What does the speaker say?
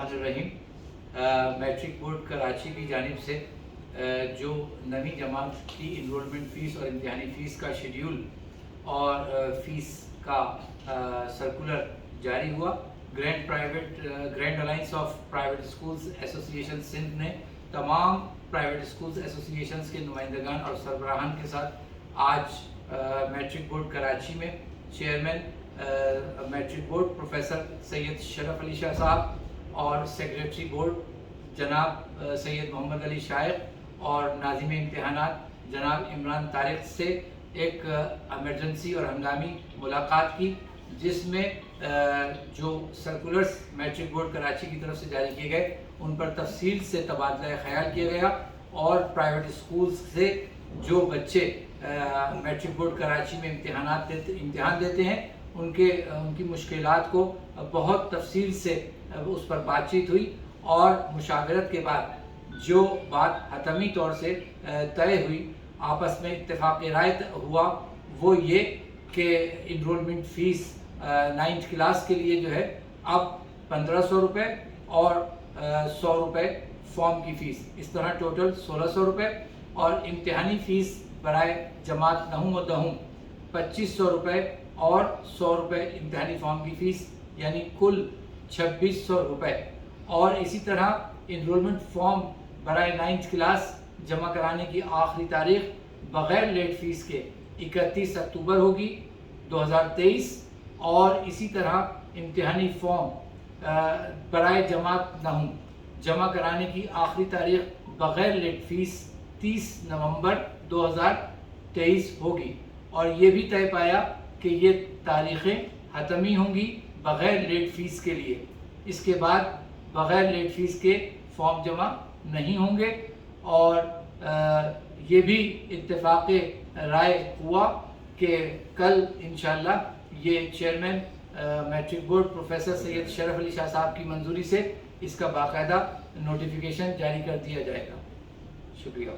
बिस्मिल्लाहिर्रहमानिर्रहीम। Matric board Karachi की जानिब से जो नवी जमात की इनरोलमेंट फ़ीस और इम्तिहानी फ़ीस का शेड्यूल और फ़ीस का सर्कुलर जारी हुआ। Grand alliance of private schools association Sindh ने तमाम प्राइवेट स्कूल्स एसोसिएशंस के नुमाइंदगान और सरबराहान के साथ आज मैट्रिक बोर्ड कराची में chairman matric board professor Syed Sharaf Ali Shah साहब और सेक्रेटरी बोर्ड जनाब सैयद मोहम्मद अली शाइख और नाज़िम इम्तिहानात जनाब इमरान तारिक से एक एमरजेंसी और हंगामी मुलाकात की, जिसमें जो सर्कुलर्स मैट्रिक बोर्ड कराची की तरफ से जारी किए गए उन पर तफसील से तबादला ख्याल किया गया और प्राइवेट स्कूल्स से जो बच्चे मैट्रिक बोर्ड कराची में इम्तिहान देते हैं उनकी मुश्किलात को बहुत तफसील से उस पर बातचीत हुई और मुशावरत के बाद जो बात हतमी तौर से तय हुई, आपस में इत्तेफाक राय हुआ, वो ये कि इनरोलमेंट फ़ीस 9th क्लास के लिए जो है अब 1500 रुपये और 100 रुपये फॉर्म की फ़ीस, इस तरह टोटल 1600 रुपये, और इम्तिहानी फ़ीस बराए जमात नहुम व दहुम 2500 रुपये और 100 रुपये इम्तिहानी फॉर्म की फ़ीस, यानी कुल 2600 रुपये। और इसी तरह इनरोलमेंट फॉर्म बराए 9th क्लास जमा कराने की आखिरी तारीख बग़ैर लेट फ़ीस के 31 अक्टूबर होगी 2023, और इसी तरह इम्तिहानी फॉर्म बराए जमात नहुम जमा कराने की आखिरी तारीख बग़ैर लेट फ़ीस 30 नवंबर 2023 होगी। और ये भी तय पाया कि ये तारीख़ें हतमी होंगी बग़ैर लेट फ़ीस के लिए। इसके बाद बग़ैर लेट फ़ीस के फॉर्म जमा नहीं होंगे। और ये भी इत्तेफाक राय हुआ कि कल इंशाअल्लाह ये chairman matric board professor Syed Sharaf Ali Shah साहब की मंजूरी से इसका बाकायदा नोटिफिकेशन जारी कर दिया जाएगा। शुक्रिया।